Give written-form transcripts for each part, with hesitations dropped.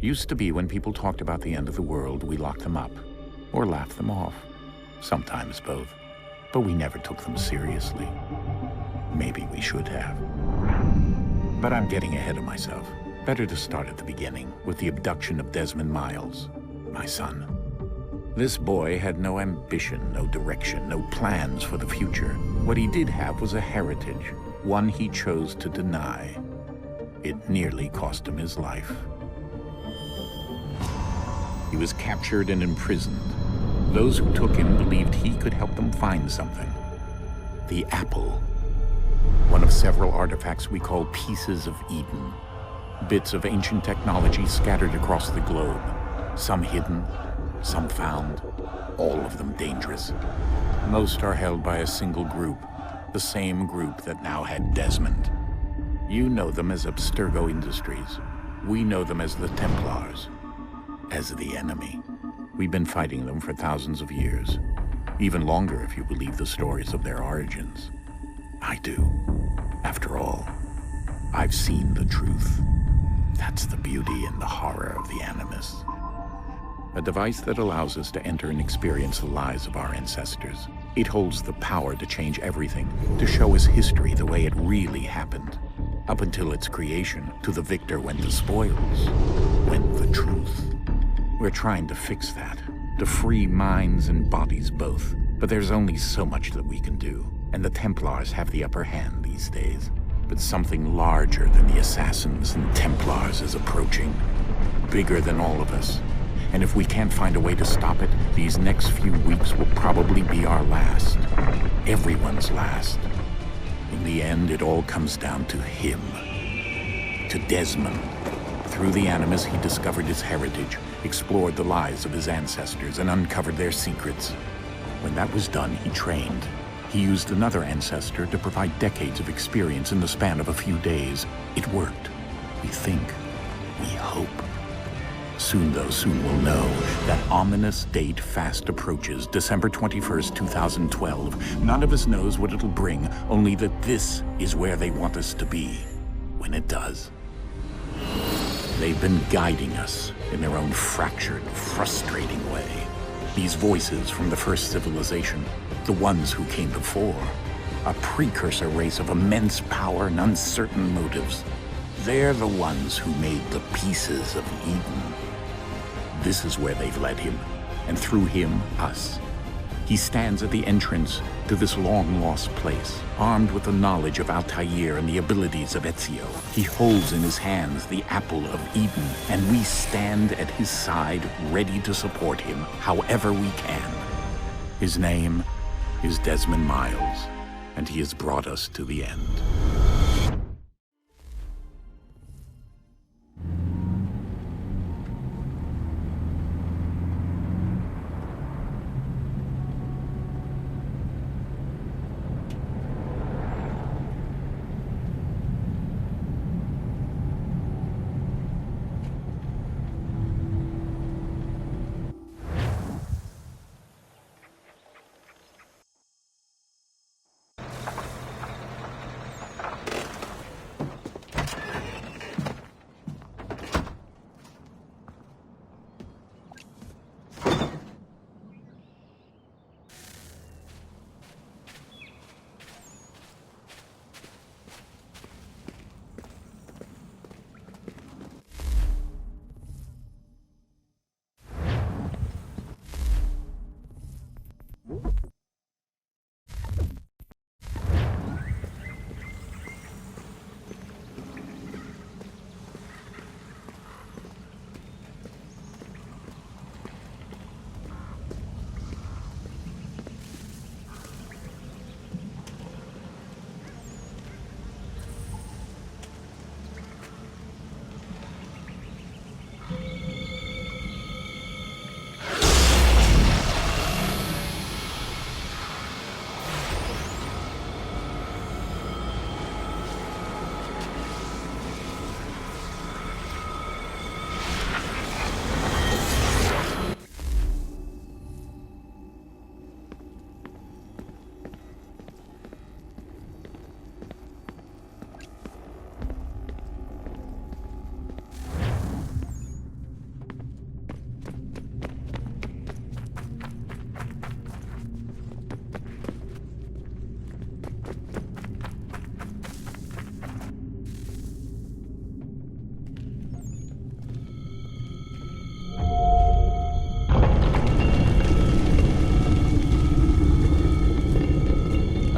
Used to be when people talked about the end of the world, we locked them up or laughed them off. Sometimes both. But we never took them seriously. Maybe we should have. But I'm getting ahead of myself. Better to start at the beginning with the abduction of Desmond Miles, my son. This boy had no ambition, no direction, no plans for the future. What he did have was a heritage, one he chose to deny. It nearly cost him his life. He was captured and imprisoned. Those who took him believed he could help them find something. The apple. One of several artifacts we call pieces of Eden. Bits of ancient technology scattered across the globe. Some hidden, some found, all of them dangerous. Most are held by a single group, the same group that now had Desmond. You know them as Abstergo Industries. We know them as the Templars. As the enemy. We've been fighting them for thousands of years. Even longer if you believe the stories of their origins. I do. After all, I've seen the truth. That's the beauty and the horror of the Animus. A device that allows us to enter and experience the lives of our ancestors. It holds the power to change everything, to show us history the way it really happened. Up until its creation, to the victor went the spoils, went the truth. We're trying to fix that, to free minds and bodies both. But there's only so much that we can do, and the Templars have the upper hand these days. But something larger than the Assassins and Templars is approaching, bigger than all of us. And if we can't find a way to stop it, these next few weeks will probably be our last. Everyone's last. In the end, it all comes down to him. To Desmond. Through the Animus, he discovered his heritage, explored the lives of his ancestors, and uncovered their secrets. When that was done, he trained. He used another ancestor to provide decades of experience in the span of a few days. It worked. We think. We hope. Soon, though, soon we'll know. That ominous date fast approaches, December 21st, 2012. None of us knows what it'll bring, only that this is where they want us to be, when it does. They've been guiding us in their own fractured, frustrating way. These voices from the first civilization, the ones who came before, a precursor race of immense power and uncertain motives. They're the ones who made the pieces of Eden. This is where they've led him, and through him, us. He stands at the entrance to this long-lost place, armed with the knowledge of Altair and the abilities of Ezio. He holds in his hands the apple of Eden, and we stand at his side, ready to support him however we can. His name is Desmond Miles, and he has brought us to the end.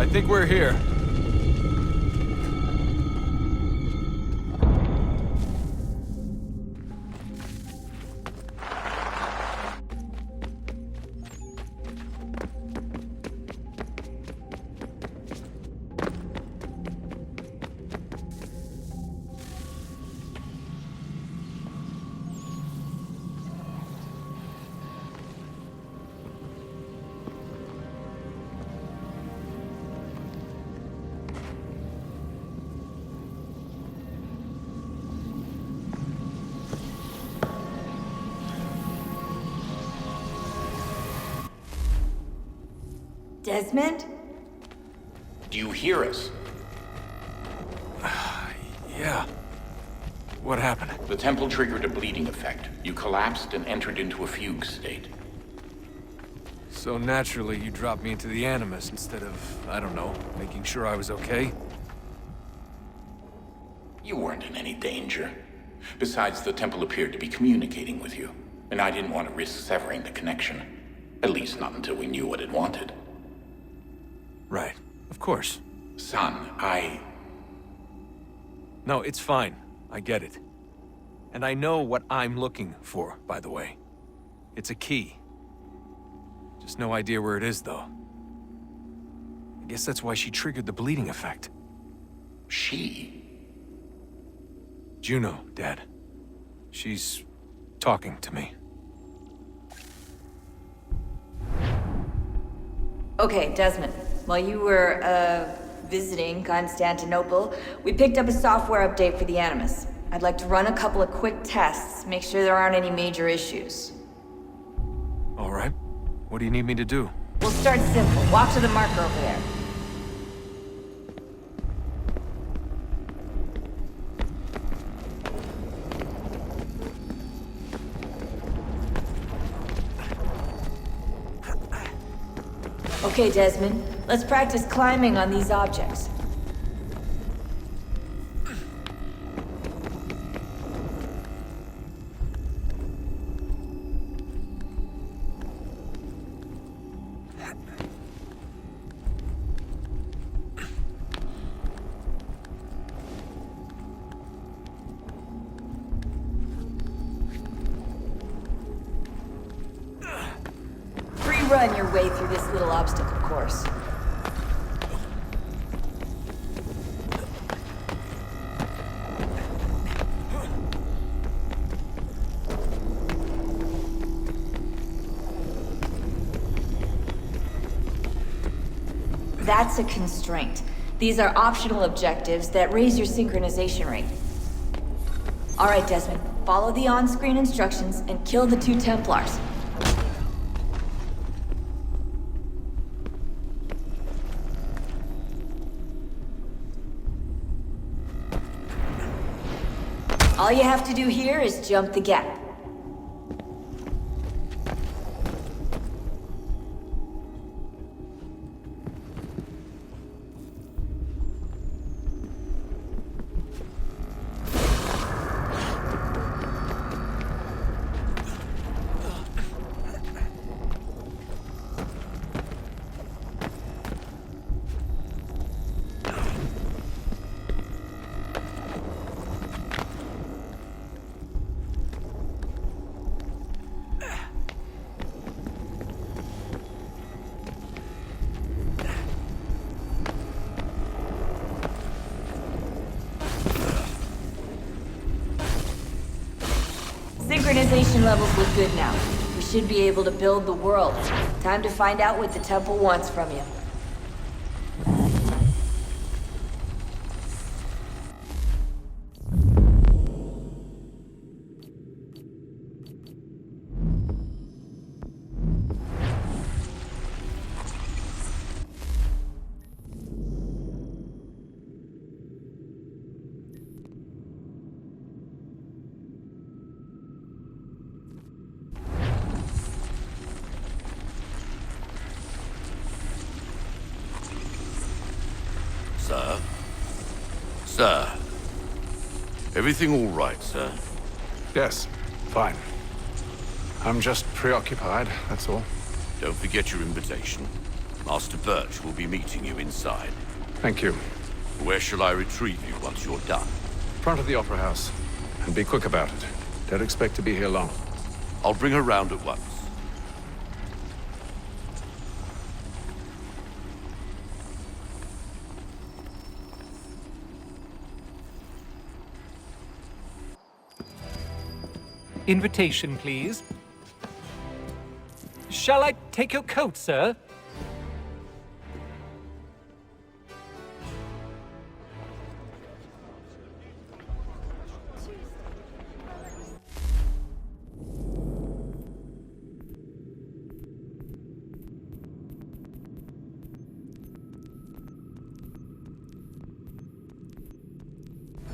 I think we're here. Desmond? Do you hear us? Yeah. What happened? The temple triggered a bleeding effect. You collapsed and entered into a fugue state. So naturally, you dropped me into the Animus instead of, I don't know, making sure I was okay? You weren't in any danger. Besides, the temple appeared to be communicating with you, and I didn't want to risk severing the connection. At least not until we knew what it wanted. Right. Of course. Son, No, it's fine. I get it. And I know what I'm looking for, by the way. It's a key. Just no idea where it is, though. I guess that's why she triggered the bleeding effect. She? Juno, Dad. She's talking to me. Okay, Desmond. While you were, visiting Constantinople, we picked up a software update for the Animus. I'd like to run a couple of quick tests, make sure there aren't any major issues. All right. What do you need me to do? We'll start simple. Walk to the marker over there. Okay, Desmond. Let's practice climbing on these objects. Run your way through this little obstacle course. That's a constraint. These are optional objectives that raise your synchronization rate. All right, Desmond. Follow the on-screen instructions and kill the 2 Templars. All you have to do here is jump the gap. Synchronization levels look good now. We should be able to build the world. Time to find out what the temple wants from you. Sir? Sir? Everything all right, sir? Yes, fine. I'm just preoccupied, that's all. Don't forget your invitation. Master Birch will be meeting you inside. Thank you. Where shall I retrieve you once you're done? Front of the Opera House. And be quick about it. Don't expect to be here long. I'll bring her round at once. Invitation, please. Shall I take your coat, sir?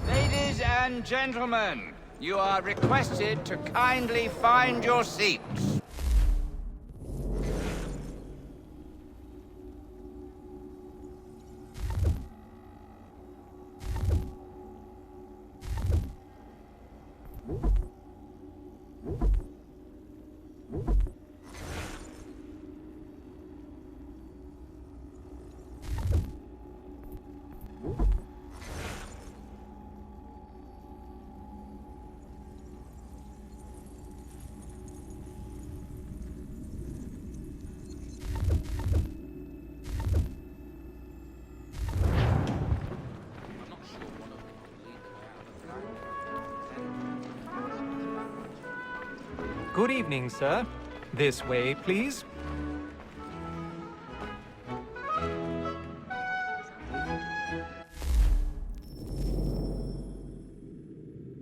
Ladies and gentlemen, you are requested to kindly find your seats. Good evening, sir. This way, please.